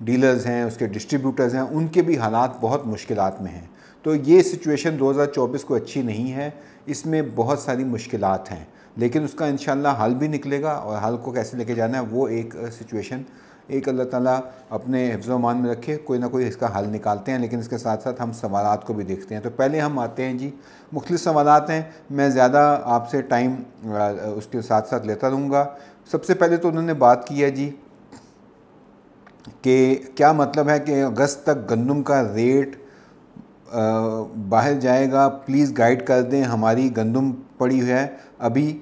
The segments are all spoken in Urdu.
ڈیلرز ہیں, اس کے ڈسٹریبیوٹرز ہیں, ان کے بھی حالات بہت مشکلات میں ہیں. تو یہ سچویشن 2024 کو اچھی نہیں ہے, اس میں بہت ساری مشکلات ہیں, لیکن اس کا انشاءاللہ حل بھی نکلے گا, اور حل کو کیسے لے کے جانا ہے وہ ایک سچویشن ایک اللہ تعالیٰ اپنے حفظ و امان میں رکھے, کوئی نہ کوئی اس کا حل نکالتے ہیں. لیکن اس کے ساتھ ساتھ ہم سوالات کو بھی دیکھتے ہیں. تو پہلے ہم آتے ہیں جی, مختلف سوالات ہیں, میں زیادہ آپ سے ٹائم اس کے ساتھ ساتھ لیتا رہوں گا. سب سے پہلے تو انہوں نے بات کی ہے جی کہ کیا مطلب ہے کہ اگست تک گندم کا ریٹ باہر جائے گا, پلیز گائیڈ کر دیں, ہماری گندم پڑی ہوئی ہے ابھی,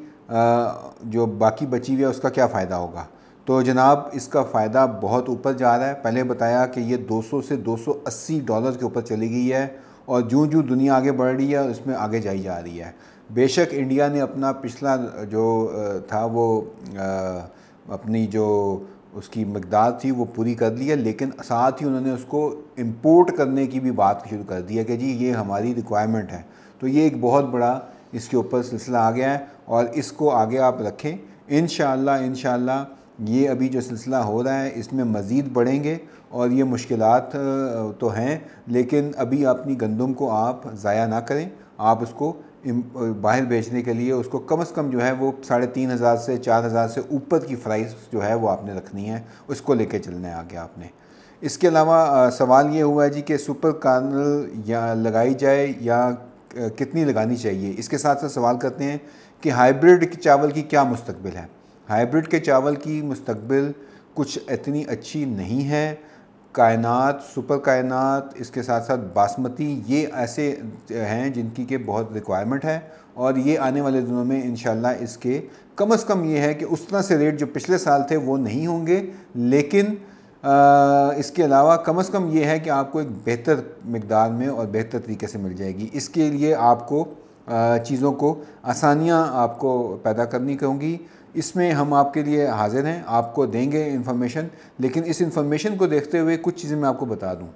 جو باقی بچی ہوئی ہے اس کا کیا فائدہ ہوگا. تو جناب اس کا فائدہ بہت اوپر جا رہا ہے. پہلے بتایا کہ یہ 200 سے $280 کے اوپر چلی گئی ہے, اور جوں دنیا آگے بڑھ رہی ہے اس میں آگے جائی جا رہی ہے. بے شک انڈیا نے اپنا پچھلا جو تھا وہ اپنی جو اس کی مقدار تھی وہ پوری کر لی ہے, لیکن ساتھ ہی انہوں نے اس کو امپورٹ کرنے کی بھی بات شروع کر دی ہے کہ جی یہ ہماری ریکوائرمنٹ ہے. تو یہ ایک بہت بڑا اس کے اوپر سلسلہ آ گیا ہے, اور اس کو آگے آپ رکھیں انشاءاللہ. یہ ابھی جو سلسلہ ہو رہا ہے اس میں مزید بڑھیں گے, اور یہ مشکلات تو ہیں, لیکن ابھی اپنی گندم کو آپ ضائع نہ کریں. آپ اس کو باہر بیچنے کے لیے اس کو کم از کم جو ہے وہ 3,500 سے 4,000 سے اوپر کی پرائس جو ہے وہ آپ نے رکھنی ہے, اس کو لے کے چلنا ہے آگے آپ نے. اس کے علاوہ سوال یہ ہوا ہے جی کہ سپر کارنل یا لگائی جائے یا کتنی لگانی چاہیے. اس کے ساتھ ساتھ سوال کرتے ہیں کہ ہائیبرڈ چاول کی کیا مستقبل ہے. ہائیبرڈ کے چاول کی مستقبل کچھ اتنی اچھی نہیں ہے. کائنات, سپر کائنات, اس کے ساتھ ساتھ باسمتی, یہ ایسے ہیں جن کی کہ بہت ریکوائرمنٹ ہے, اور یہ آنے والے دنوں میں انشاءاللہ اس کے کم از کم یہ ہے کہ اس طرح سے ریٹ جو پچھلے سال تھے وہ نہیں ہوں گے, لیکن اس کے علاوہ کم از کم یہ ہے کہ آپ کو ایک بہتر مقدار میں اور بہتر طریقے سے مل جائے گی. اس کے لیے آپ کو چیزوں کو آسانیاں آپ کو پیدا کرنی ہوں گی. اس میں ہم آپ کے لیے حاضر ہیں, آپ کو دیں گے انفارمیشن, لیکن اس انفارمیشن کو دیکھتے ہوئے کچھ چیزیں میں آپ کو بتا دوں.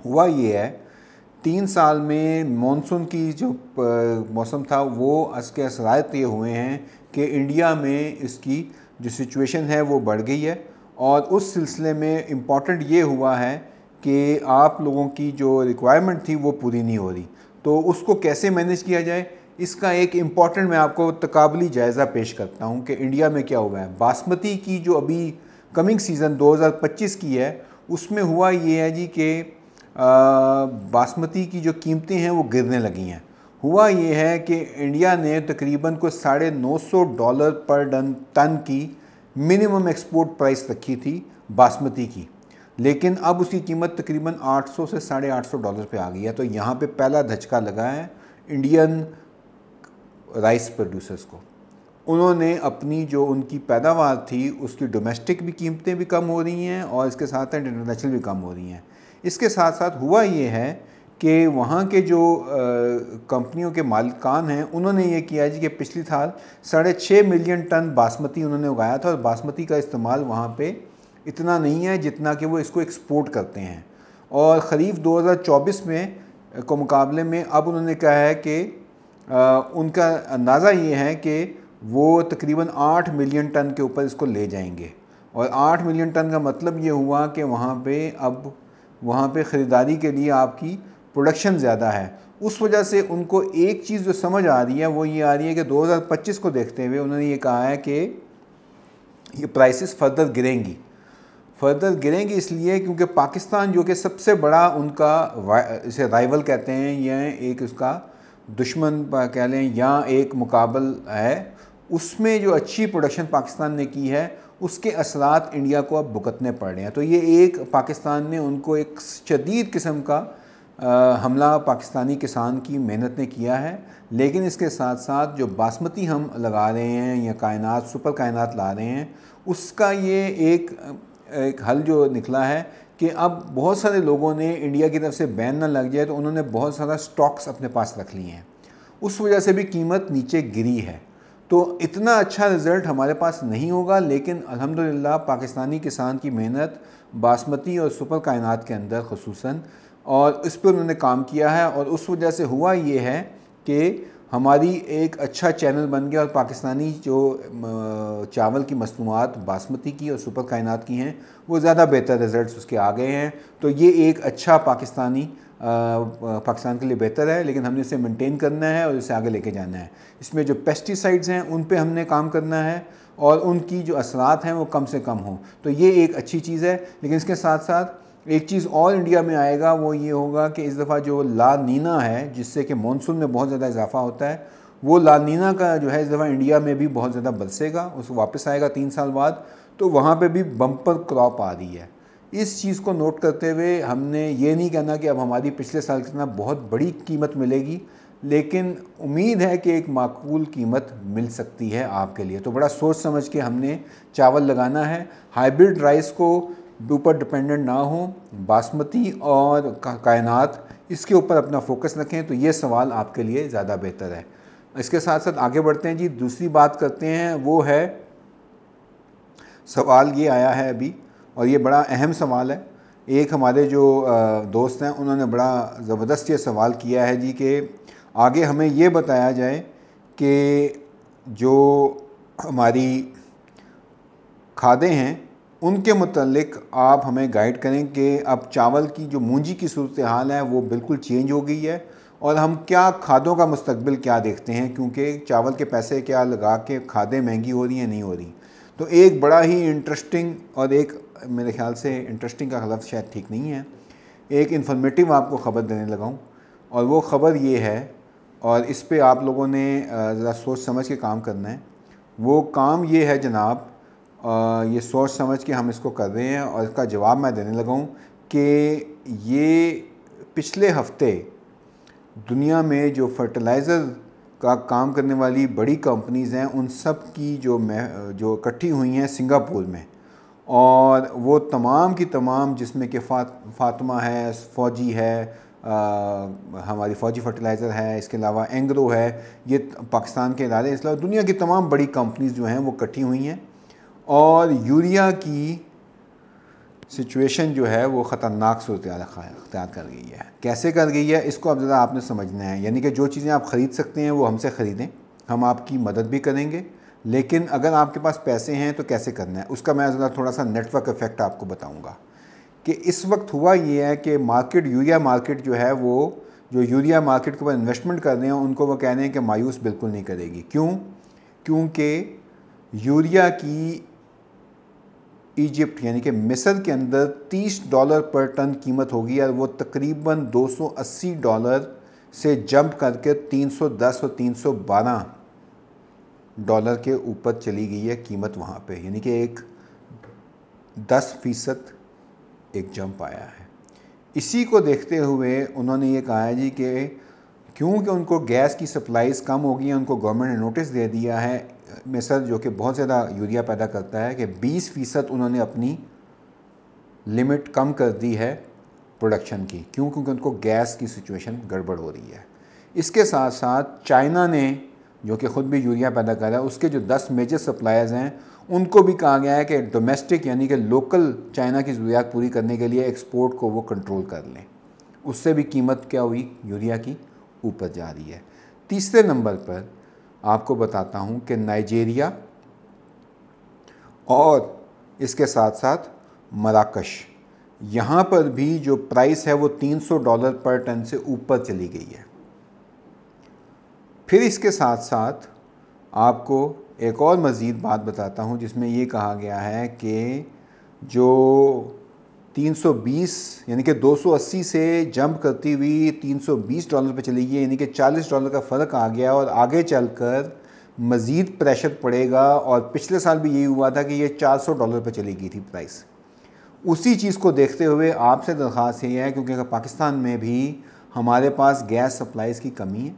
ہوا یہ ہے 3 سال میں مانسون کی جو موسم تھا وہ اس کے اثرات یہ ہوئے ہیں کہ انڈیا میں اس کی جو سچویشن ہے وہ بڑھ گئی ہے, اور اس سلسلے میں امپورٹنٹ یہ ہوا ہے کہ آپ لوگوں کی جو ریکوائرمنٹ تھی وہ پوری نہیں ہو رہی. تو اس کو کیسے مینیج کیا جائے, اس کا ایک امپورٹنٹ میں آپ کو تقابلی جائزہ پیش کرتا ہوں کہ انڈیا میں کیا ہوا ہے. باسمتی کی جو ابھی کمنگ سیزن 2025 کی ہے اس میں ہوا یہ ہے جی کہ باسمتی کی جو قیمتیں ہیں وہ گرنے لگی ہیں. ہوا یہ ہے کہ انڈیا نے تقریباً کو $950 پر ٹن کی منیمم ایکسپورٹ پرائس رکھی تھی باسمتی کی, لیکن اب اس کی قیمت تقریباً $800 سے $850 پہ آ گئی ہے. تو یہاں پہ پہلا دھچکا لگا ہے انڈین رائس پروڈیوسرز کو. انہوں نے اپنی جو ان کی پیداوار تھی اس کی ڈومیسٹک بھی قیمتیں بھی کم ہو رہی ہیں, اور اس کے ساتھ ساتھ انٹرنیشنل بھی کم ہو رہی ہیں. اس کے ساتھ ساتھ ہوا یہ ہے کہ وہاں کے جو کمپنیوں کے مالکان ہیں انہوں نے یہ کیا جی کہ پچھلی سال 6.5 ملین ٹن باسمتی انہوں نے اگایا تھا, اور باسمتی کا استعمال وہاں پہ اتنا نہیں ہے جتنا کہ وہ اس کو ایکسپورٹ کرتے ہیں. اور خریف 2024 میں کو مقابلے میں اب انہوں نے کہا ہے کہ ان کا اندازہ یہ ہے کہ وہ تقریباً 8 ملین ٹن کے اوپر اس کو لے جائیں گے. اور 8 ملین ٹن کا مطلب یہ ہوا کہ وہاں پہ خریداری کے لیے آپ کی پروڈکشن زیادہ ہے. اس وجہ سے ان کو ایک چیز جو سمجھ آ رہی ہے وہ یہ آ رہی ہے کہ 2025 کو دیکھتے ہوئے انہوں نے یہ کہا ہے کہ یہ پرائسز فردر گریں گی اس لیے کیونکہ پاکستان جو کہ سب سے بڑا ان کا اسے رائیول کہتے ہیں یا ایک اس کا دشمن کہہ لیں یا ایک مقابل ہے, اس میں جو اچھی پروڈکشن پاکستان نے کی ہے اس کے اثرات انڈیا کو اب بھگتنے پڑ رہے ہیں. تو یہ ایک پاکستان نے ان کو ایک شدید قسم کا حملہ پاکستانی کسان کی محنت نے کیا ہے. لیکن اس کے ساتھ ساتھ جو باسمتی ہم لگا رہے ہیں یا کائنات سپر کائنات لا رہے ہیں اس کا یہ ایک حل جو نکلا ہے کہ اب بہت سارے لوگوں نے انڈیا کی طرف سے بین نہ لگ جائے تو انہوں نے بہت سارا سٹاکس اپنے پاس رکھ لیے ہیں, اس وجہ سے بھی قیمت نیچے گری ہے. تو اتنا اچھا رزلٹ ہمارے پاس نہیں ہوگا, لیکن الحمدللہ پاکستانی کسان کی محنت باسمتی اور سپر کائنات کے اندر خصوصاً اور اس پر انہوں نے کام کیا ہے, اور اس وجہ سے ہوا یہ ہے کہ ہماری ایک اچھا چینل بن گیا اور پاکستانی جو چاول کی مصنوعات باسمتی کی اور سپر کائنات کی ہیں وہ زیادہ بہتر رزلٹس اس کے آ گئے ہیں. تو یہ ایک اچھا پاکستان کے لیے بہتر ہے، لیکن ہم نے اسے مینٹین کرنا ہے اور اسے آگے لے کے جانا ہے. اس میں جو پیسٹی سائڈز ہیں ان پہ ہم نے کام کرنا ہے اور ان کی جو اثرات ہیں وہ کم سے کم ہوں. تو یہ ایک اچھی چیز ہے. لیکن اس کے ساتھ ساتھ ایک چیز اور انڈیا میں آئے گا، وہ یہ ہوگا کہ اس دفعہ جو لا نینا ہے جس سے کہ مانسون میں بہت زیادہ اضافہ ہوتا ہے، وہ لا نینا کا جو ہے اس دفعہ انڈیا میں بھی بہت زیادہ برسے گا، اس واپس آئے گا 3 سال بعد. تو وہاں پہ بھی بمپر کراپ آ رہی ہے. اس چیز کو نوٹ کرتے ہوئے ہم نے یہ نہیں کہنا کہ اب ہماری پچھلے سال کی طرح بہت بڑی قیمت ملے گی، لیکن امید ہے کہ ایک معقول قیمت مل سکتی ہے آپ کے لیے. تو بڑا سوچ سمجھ کے ہم نے چاول لگانا ہے. ہائیبرڈ رائس کو اوپر ڈپینڈنٹ نہ ہوں، باسمتی اور کائنات اس کے اوپر اپنا فوکس رکھیں. تو یہ سوال آپ کے لیے زیادہ بہتر ہے. اس کے ساتھ ساتھ آگے بڑھتے ہیں جی. دوسری بات کرتے ہیں، وہ ہے سوال یہ آیا ہے ابھی، اور یہ بڑا اہم سوال ہے. ایک ہمارے جو دوست ہیں انہوں نے بڑا زبردست یہ سوال کیا ہے جی کہ آگے ہمیں یہ بتایا جائے کہ جو ہماری کھادیں ہیں ان کے متعلق آپ ہمیں گائیڈ کریں کہ اب چاول کی جو مونجی کی صورتحال ہے وہ بالکل چینج ہو گئی ہے، اور ہم کیا کھادوں کا مستقبل کیا دیکھتے ہیں، کیونکہ چاول کے پیسے کیا لگا کے کھادیں مہنگی ہو رہی ہیں نہیں ہو رہی. تو ایک بڑا ہی انٹرسٹنگ، اور ایک میرے خیال سے انٹرسٹنگ کا لفظ شاید ٹھیک نہیں ہے، ایک انفارمیٹیو آپ کو خبر دینے لگا ہوں. اور وہ خبر یہ ہے، اور اس پہ آپ لوگوں نے ذرا سوچ سمجھ کے کام کرنا ہے. وہ کام یہ ہے جناب، یہ سوچ سمجھ کے ہم اس کو کر رہے ہیں اور اس کا جواب میں دینے لگا ہوں کہ یہ پچھلے ہفتے دنیا میں جو فرٹیلائزر کا کام کرنے والی بڑی کمپنیز ہیں ان سب کی جو اکٹھی ہوئی ہیں سنگاپور میں، اور وہ تمام کی تمام، جس میں کہ فاطمہ ہے، فوجی ہے، ہماری فوجی فرٹیلائزر ہے، اس کے علاوہ اینگرو ہے، یہ پاکستان کے ادارے، اس علاوہ دنیا کی تمام بڑی کمپنیز جو ہیں وہ اکٹھی ہوئی ہیں، اور یوریا کی سچویشن جو ہے وہ خطرناک صورتحال اختیار کر گئی ہے. کیسے کر گئی ہے اس کو اب ذرا آپ نے سمجھنا ہے. یعنی کہ جو چیزیں آپ خرید سکتے ہیں وہ ہم سے خریدیں، ہم آپ کی مدد بھی کریں گے، لیکن اگر آپ کے پاس پیسے ہیں تو کیسے کرنا ہے اس کا میں ذرا تھوڑا سا نیٹ ورک افیکٹ آپ کو بتاؤں گا. کہ اس وقت ہوا یہ ہے کہ یوریا مارکیٹ جو ہے وہ جو یوریا مارکیٹ کے اوپر انویسٹمنٹ کر رہے ہیں ان کو وہ کہہ رہے ہیں کہ مایوس بالکل نہیں کرے گی. کیونکہ یوریا کی ایجپٹ یعنی کہ مصر کے اندر $30 پر ٹن قیمت ہوگی، اور وہ تقریباً $280 سے جمپ کر کے 310 اور $312 کے اوپر چلی گئی ہے قیمت وہاں پہ. یعنی کہ ایک 10% ایک جمپ آیا ہے. اسی کو دیکھتے ہوئے انہوں نے یہ کہا ہے جی کہ کیونکہ ان کو گیس کی سپلائیز کم ہو گئی ہیں، ان کو گورنمنٹ نے نوٹس دے دیا ہے، مصر جو کہ بہت زیادہ یوریا پیدا کرتا ہے، کہ 20% انہوں نے اپنی لمٹ کم کر دی ہے پروڈکشن کی. کیونکہ ان کو گیس کی سچویشن گڑبڑ ہو رہی ہے. اس کے ساتھ ساتھ چائنا نے جو کہ خود بھی یوریا پیدا کر رہا ہے، اس کے جو 10 میجر سپلائرز ہیں ان کو بھی کہا گیا ہے کہ ڈومیسٹک یعنی کہ لوکل چائنا کی ضروریات پوری کرنے کے لیے ایکسپورٹ کو وہ کنٹرول کر لیں. اس سے بھی قیمت کیا ہوئی یوریا کی اوپر جا رہی ہے. تیسرے نمبر پر آپ کو بتاتا ہوں کہ نائجیریا اور اس کے ساتھ ساتھ مراکش، یہاں پر بھی جو پرائس ہے وہ $300 پر ٹن سے اوپر چلی گئی ہے. پھر اس کے ساتھ ساتھ آپ کو ایک اور مزید بات بتاتا ہوں جس میں یہ کہا گیا ہے کہ جو 320 یعنی کہ 280 سے جمپ کرتی ہوئی $320 پہ چلی گئی، یعنی کہ $40 کا فرق آ گیا، اور آگے چل کر مزید پریشر پڑے گا. اور پچھلے سال بھی یہی ہوا تھا کہ یہ $400 پہ چلی گئی تھی پرائس. اسی چیز کو دیکھتے ہوئے آپ سے درخواست یہ ہے، کیونکہ پاکستان میں بھی ہمارے پاس گیس سپلائیز کی کمی ہے،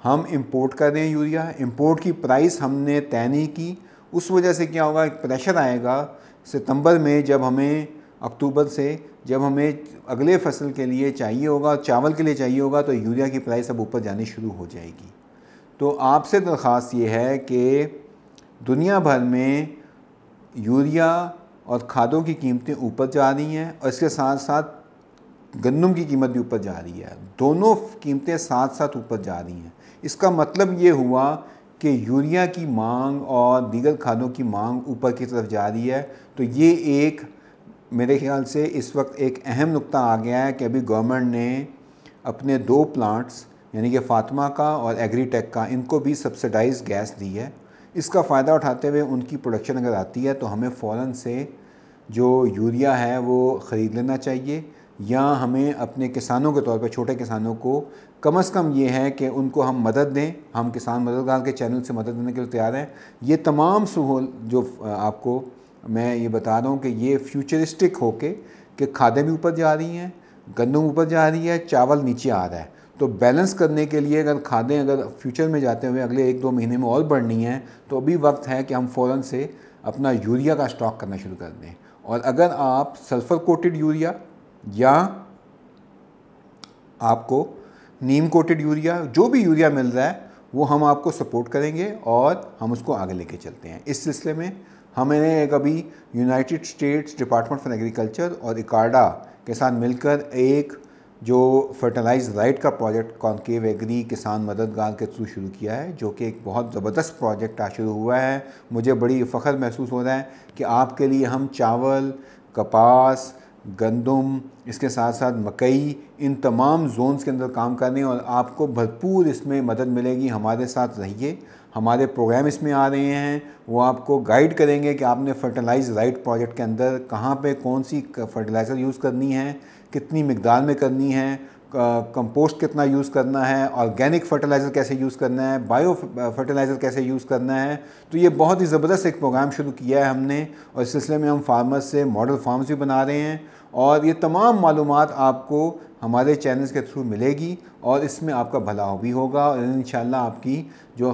ہم امپورٹ کر رہے ہیں یوریا، امپورٹ کی پرائس ہم نے طے نہیں کی. اس وجہ سے کیا ہوگا، ایک پریشر آئے گا ستمبر میں، اکتوبر سے جب ہمیں اگلے فصل کے لیے چاہیے ہوگا، چاول کے لیے چاہیے ہوگا، تو یوریا کی پرائس اب اوپر جانی شروع ہو جائے گی. تو آپ سے درخواست یہ ہے کہ دنیا بھر میں یوریا اور کھادوں کی قیمتیں اوپر جا رہی ہیں، اور اس کے ساتھ ساتھ گندم کی قیمت بھی اوپر جا رہی ہے، دونوں قیمتیں ساتھ ساتھ اوپر جا رہی ہیں۔ اس کا مطلب یہ ہوا کہ یوریا کی مانگ اور دیگر کھادوں کی مانگ اوپر کی طرف جا رہی ہے۔ تو یہ ایک میرے خیال سے اس وقت ایک اہم نقطہ آ گیا ہے کہ ابھی گورنمنٹ نے اپنے 2 پلانٹس یعنی کہ فاطمہ کا اور ایگری ٹیک کا، ان کو بھی سبسڈائز گیس دی ہے۔ اس کا فائدہ اٹھاتے ہوئے ان کی پروڈکشن اگر آتی ہے تو ہمیں فوراً سے جو یوریا ہے وہ خرید لینا چاہیے، یا ہمیں اپنے کسانوں کے طور پہ چھوٹے کسانوں کو کم از کم یہ ہے کہ ان کو ہم مدد دیں۔ ہم کسان مددگار کے چینل سے مدد دینے کے لیے تیار ہیں۔ یہ تمام جو آپ کو میں یہ بتا رہا ہوں کہ یہ فیوچرسٹک ہو کے کہ کھادیں بھی اوپر جا رہی ہیں، گندم اوپر جا رہی ہے، چاول نیچے آ رہا ہے، تو بیلنس کرنے کے لیے اگر کھادیں اگر فیوچر میں جاتے ہوئے اگلے 1-2 مہینے میں اور بڑھنی ہیں تو ابھی وقت ہے کہ ہم فوراً سے اپنا یوریا کا اسٹاک کرنا شروع کر دیں۔ اور اگر آپ سلفر کوٹڈ یوریا یا آپ کو نیم کوٹڈ یوریا، جو بھی یوریا مل رہا ہے وہ ہم آپ کو سپورٹ کریں گے اور ہم اس کو آگے لے کے چلتے ہیں۔ اس سلسلے میں ہمیں ایک ابھی United States department for agriculture اور اکارڈا کے ساتھ مل کر ایک جو فرٹیلائز رائٹ کا پروجیکٹ کانکیو ایگری کسان مددگار کے تھرو شروع کیا ہے، جو کہ ایک بہت زبردست پروجیکٹ شروع ہوا ہے۔ مجھے بڑی فخر محسوس ہو رہا ہے کہ آپ کے لیے ہم چاول، کپاس، گندم، اس کے ساتھ ساتھ مکئی، ان تمام زونز کے اندر کام کرنے، اور آپ کو بھرپور اس میں مدد ملے گی۔ ہمارے ساتھ رہیے، ہمارے پروگرام اس میں آ رہے ہیں، وہ آپ کو گائیڈ کریں گے کہ آپ نے فرٹیلائز رائٹ پروجیکٹ کے اندر کہاں پہ کون سی فرٹیلائزر یوز کرنی ہے، کتنی مقدار میں کرنی ہے، کمپوسٹ کتنا یوز کرنا ہے، آرگینک فرٹیلائزر کیسے یوز کرنا ہے، بائیو فرٹیلائزر کیسے یوز کرنا ہے۔ تو یہ بہت ہی زبردست ایک پروگرام شروع کیا ہے ہم نے، اور اس سلسلے میں ہم فارمرز سے ماڈل فارمز بھی بنا رہے ہیں، اور یہ تمام معلومات آپ کو ہمارے چینلز کے تھرو ملے گی، اور اس میں آپ کا بھلا بھی ہوگا، اور انشاءاللہ آپ کی جو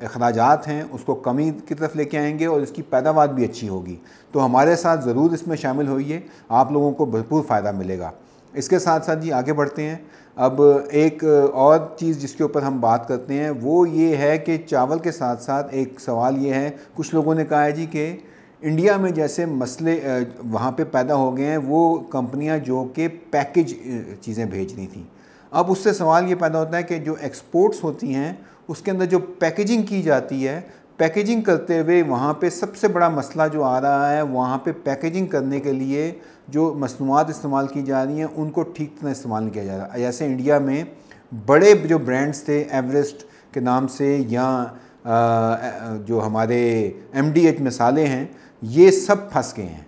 اخراجات ہیں اس کو کمی کی طرف لے کے آئیں گے، اور اس کی پیداوار بھی اچھی ہوگی۔ تو ہمارے ساتھ ضرور اس میں شامل ہوئیے، آپ لوگوں کو بھرپور فائدہ ملے گا۔ اس کے ساتھ ساتھ آگے بڑھتے ہیں۔ اب ایک اور چیز جس کے اوپر ہم بات کرتے ہیں وہ یہ ہے کہ چاول کے ساتھ ساتھ ایک سوال یہ ہے، کچھ لوگوں نے کہا ہے جی کہ انڈیا میں جیسے مسئلے وہاں پہ پیدا ہو گئے ہیں، وہ کمپنیاں جو کہ پیکج چیزیں بھیج رہی تھیں، اب اس سے سوال یہ پیدا ہوتا ہے کہ جو ایکسپورٹس ہوتی ہیں اس کے اندر جو پیکیجنگ کی جاتی ہے، پیکیجنگ کرتے ہوئے وہاں پہ سب سے بڑا مسئلہ جو آ رہا ہے، وہاں پہ پیکیجنگ کرنے کے لیے جو مصنوعات استعمال کی جا رہی ہیں ان کو ٹھیک طرح استعمال نہیں کیا جا رہا۔ جیسے انڈیا میں بڑے جو برانڈز تھے ایوریسٹ کے نام سے، یا جو ہمارے MDH مسالے ہیں، یہ سب پھنس گئے ہیں،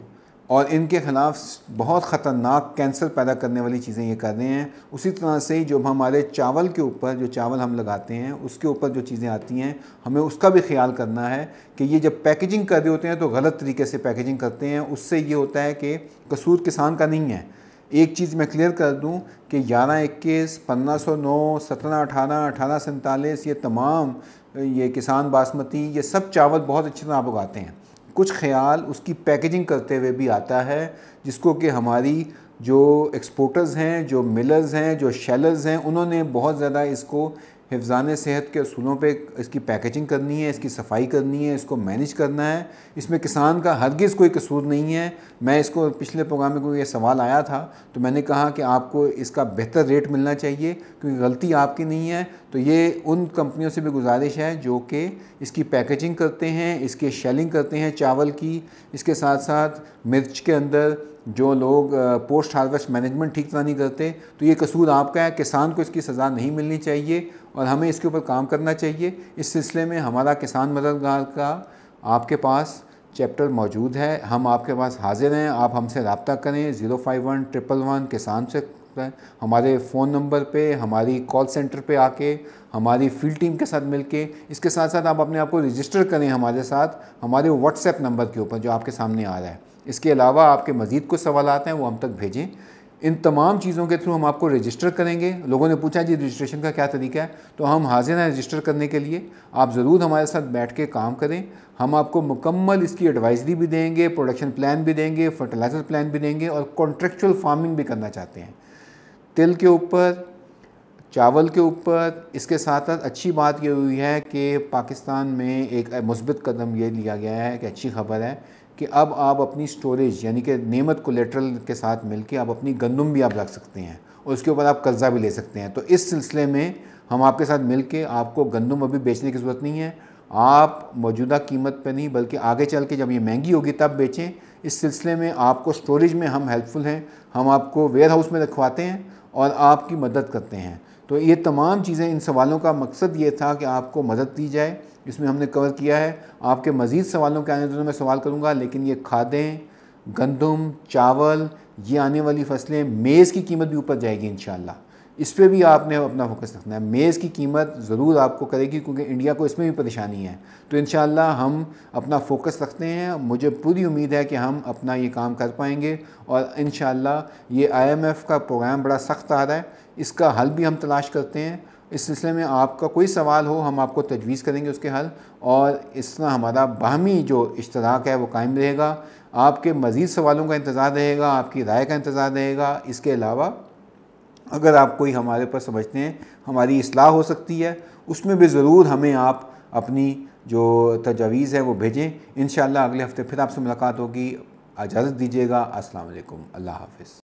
اور ان کے خلاف بہت خطرناک کینسر پیدا کرنے والی چیزیں یہ کر رہے ہیں۔ اسی طرح سے جو ہمارے چاول کے اوپر، جو چاول ہم لگاتے ہیں اس کے اوپر جو چیزیں آتی ہیں، ہمیں اس کا بھی خیال کرنا ہے کہ یہ جب پیکیجنگ کر رہے ہوتے ہیں تو غلط طریقے سے پیکیجنگ کرتے ہیں، اس سے یہ ہوتا ہے کہ قصور کسان کا نہیں ہے۔ ایک چیز میں کلیئر کر دوں کہ 1121، 1509، 1718، 1847، یہ تمام یہ کسان باسمتی، یہ سب چاول بہت اچھی طرح آپ اگاتے ہیں۔ کچھ خیال اس کی پیکیجنگ کرتے ہوئے بھی آتا ہے، جس کو کہ ہماری جو ایکسپورٹرز ہیں، جو ملرز ہیں، جو شیلرز ہیں، انہوں نے بہت زیادہ اس کو حفظان صحت کے اصولوں پہ اس کی پیکیجنگ کرنی ہے، اس کی صفائی کرنی ہے، اس کو مینیج کرنا ہے۔ اس میں کسان کا ہرگز کوئی قصور نہیں ہے۔ میں اس کو پچھلے پروگرام میں کوئی یہ سوال آیا تھا تو میں نے کہا کہ آپ کو اس کا بہتر ریٹ ملنا چاہیے، کیونکہ غلطی آپ کی نہیں ہے۔ تو یہ ان کمپنیوں سے بھی گزارش ہے جو کہ اس کی پیکیجنگ کرتے ہیں، اس کی شیلنگ کرتے ہیں چاول کی، اس کے ساتھ ساتھ مرچ کے اندر جو لوگ پوسٹ ہارویسٹ مینجمنٹ ٹھیک طرح نہیں کرتے، تو یہ قصور آپ کا ہے۔ کسان کو اس کی سزا نہیں ملنی چاہیے، اور ہمیں اس کے اوپر کام کرنا چاہیے۔ اس سلسلے میں ہمارا کسان مددگار کا آپ کے پاس چیپٹر موجود ہے، ہم آپ کے پاس حاضر ہیں۔ آپ ہم سے رابطہ کریں 051-111 کسان سے، ہمارے فون نمبر پہ، ہماری کال سینٹر پہ آ کے، ہماری فیلڈ ٹیم کے ساتھ مل کے۔ اس کے ساتھ ساتھ آپ اپنے آپ کو رجسٹر کریں ہمارے ساتھ ہمارے واٹس ایپ نمبر کے اوپر جو آپ کے سامنے آ رہا ہے۔ اس کے علاوہ آپ کے مزید کچھ سوالات ہیں وہ ہم تک بھیجیں۔ ان تمام چیزوں کے تھرو ہم آپ کو رجسٹر کریں گے۔ لوگوں نے پوچھا جی رجسٹریشن کا کیا طریقہ ہے، تو ہم حاضر ہیں رجسٹر کرنے کے لیے۔ آپ ضرور ہمارے ساتھ بیٹھ کے کام کریں، ہم آپ کو مکمل اس کی ایڈوائزری بھی دیں گے، پروڈکشن پلان بھی دیں گے، فرٹیلائزر پلان بھی دیں گے، اور کانٹریکچوئل فارمنگ بھی کرنا چاہتے ہیں تل کے اوپر، چاول کے اوپر۔ اس کے ساتھ ساتھ اچھی بات یہ ہوئی ہے کہ پاکستان میں ایک مثبت قدم یہ لیا گیا ہے کہ اچھی خبر ہے کہ اب آپ اپنی سٹوریج یعنی کہ نعمت کولیٹرل کے ساتھ مل کے آپ اپنی گندم بھی آپ رکھ سکتے ہیں اور اس کے اوپر آپ قرضہ بھی لے سکتے ہیں۔ تو اس سلسلے میں ہم آپ کے ساتھ مل کے آپ کو گندم ابھی بیچنے کی ضرورت نہیں ہے، آپ موجودہ قیمت پہ نہیں بلکہ آگے چل کے جب یہ مہنگی ہوگی تب بیچیں۔ اس سلسلے میں آپ کو سٹوریج میں ہم ہیلپ فل ہیں، ہم آپ کو ویئر ہاؤس میں رکھواتے ہیں اور آپ کی مدد کرتے ہیں۔ تو یہ تمام چیزیں، ان سوالوں کا مقصد یہ تھا کہ آپ کو مدد دی جائے، اس میں ہم نے کور کیا ہے۔ آپ کے مزید سوالوں کے آنے دنوں میں سوال کروں گا، لیکن یہ کھادیں، گندم، چاول، یہ آنے والی فصلیں، میز کی قیمت بھی اوپر جائے گی انشاءاللہ، اس پہ بھی آپ نے اپنا فوکس رکھنا ہے۔ میز کی قیمت ضرور آپ کو کرے گی کیونکہ انڈیا کو اس میں بھی پریشانی ہے، تو انشاءاللہ ہم اپنا فوکس رکھتے ہیں۔ مجھے پوری امید ہے کہ ہم اپنا یہ کام کر پائیں گے اور انشاءاللہ یہ IMF کا پروگرام بڑا سخت آ رہا ہے، اس کا حل بھی ہم تلاش کرتے ہیں۔ اس سلسلے میں آپ کا کوئی سوال ہو ہم آپ کو تجویز کریں گے اس کے حل، اور اس طرح ہمارا باہمی جو اشتراک ہے وہ قائم رہے گا۔ آپ کے مزید سوالوں کا انتظار رہے گا، آپ کی رائے کا انتظار رہے گا۔ اس کے علاوہ اگر آپ کوئی ہمارے پر سمجھتے ہیں ہماری اصلاح ہو سکتی ہے، اس میں بھی ضرور ہمیں آپ اپنی جو تجاویز ہے وہ بھیجیں۔ انشاءاللہ اگلے ہفتے پھر آپ سے ملاقات ہوگی۔ اجازت دیجیے گا۔ السلام علیکم، اللہ حافظ۔